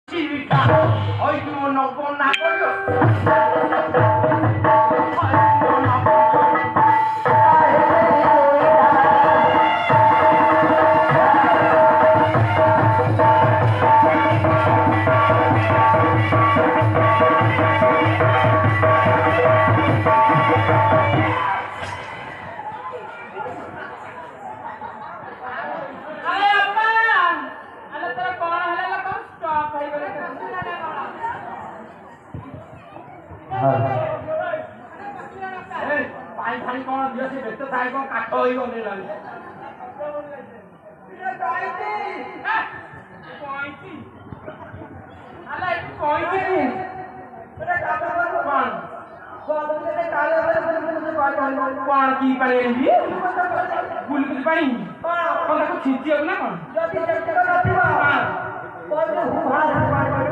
Chica, hoy tú no pones nada. पानी कौन दिया से बेहतर साइड को काटो ही होने लगे कौन की पड़ेगी गुल कुछ पानी कौन को खींची होगी ना कौन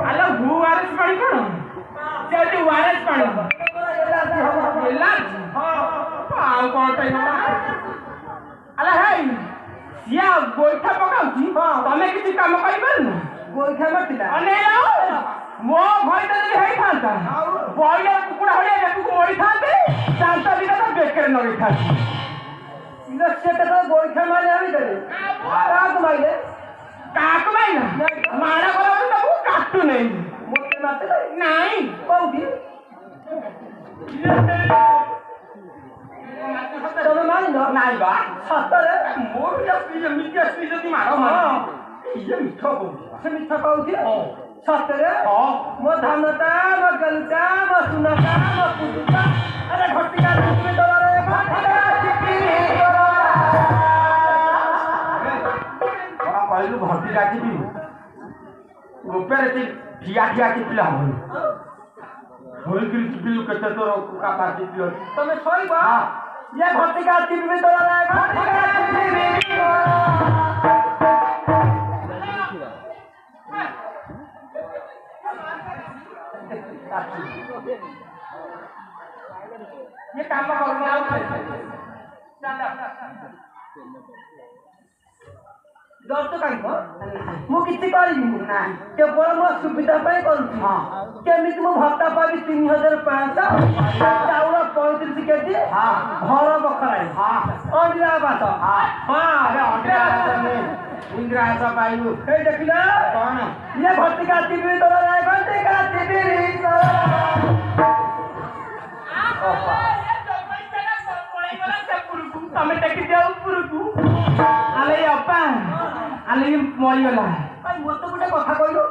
अल्लाह भू वारस पानी कौन जल्दी वारस पानी ଆଉ କଣ ପାଇଁ ଆଲା ହେଇ ସିଆ ଗୋଇଠା ପକାଉଛି ତମେ କିଛି କାମ କରିପାରୁନ ଗୋଇଠା ମାଟିଲା ଅନେଇଲ ମୋ ଭଇଟା ଯଦି ହେଇଥାନ୍ତା ବଇଲା କୁକୁଡ଼ା ଭଳିଆ ଯାକୁ ଗୋଇଥାନ୍ତେ ଦାନ୍ତ ଦିଟା ତ ବେକରେ ନଗେଇଥାନ୍ତି ସେଟା ତ ଗୋଇଠା ମାରିଲା ଭିତରେ କାହାକୁ ମାଇଲେ ମାଡ଼ କଲା ବୋଲି ତାକୁ କାଟୁ ନେଇ ମୋତେ ମାତେ ନାଇଁ କୋଉଠି ତମେ ମାରିନ ନାଇଁ ବା ସତରେ ମୋର ମିଠା ସ୍ତ୍ରୀ ଯଦି ମାଡ଼ ଇଏ ମିଠ କହୁଛି ସେ ମିଠ କହୁଛି ସତରେ ମୋ ଧାନଟା ମୋ ଗଲୁଟା ମୋ ସୁନାଟା ମୋ ପୁଟୁଟା ଆରେ ଘଟିକା ଚିପି ଦଳରେ ଘଟିକା ଚିପି କଣ କହିଲୁ ଘଟିକା ଚିପି ରୂପରେ ସେ ଠିଆ ଠିଆ ଚିପିଲା ହବନି ଶୋଇକିରି ଚିପିଲୁ କେତେ ତୋର କାପାସିଟି ଅଛି ତମେ ଶୋଇବ ये घटिका चिपी दଳରେ घटिका चिपी ये काम करना दर्द काई को मु किछि करिबि ना केवल मो सुविधा पाई करूछि केमिति मु भत्ता पाबि 3500 चाउल 35 केजी घर बखराई अंडिरा बात अरे अंडिरा बात में इंदिरा आशा पाइबु ए देखिला कोन ये घटिका चिपी दଳରେ घटिका चिपी तमे टेकी जाऊ पुरुकु आले अप्पा आले मरिगला भाई मत गोटे कथा कहलु